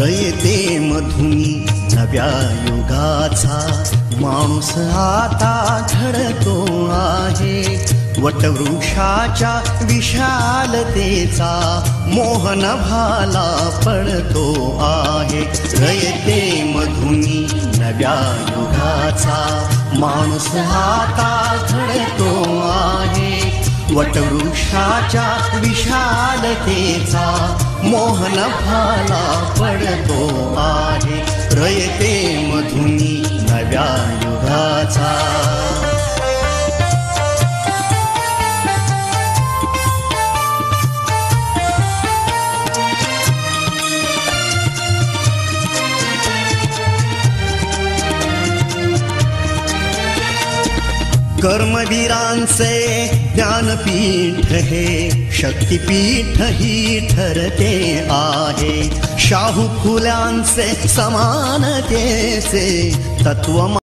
रयते मधुनी नव्या युगाचा माणूस आता घडतो आहे. वटवृक्षाच्या विशालतेचा मोहन भाला पडतो आहे. रयते मधुनी नव्या युगाचा माणूस आता घडतो आहे. वटवृक्षाच्या विशालतेचा मोहन भाला पडतो आहे. रयते मधुनी नव्या युगाचा. कर्मवीरांचे ज्ञानपीठ हे शक्तिपीठ ही ठरते आहे. शाहू फुल्यांचे समानतेचे तत्व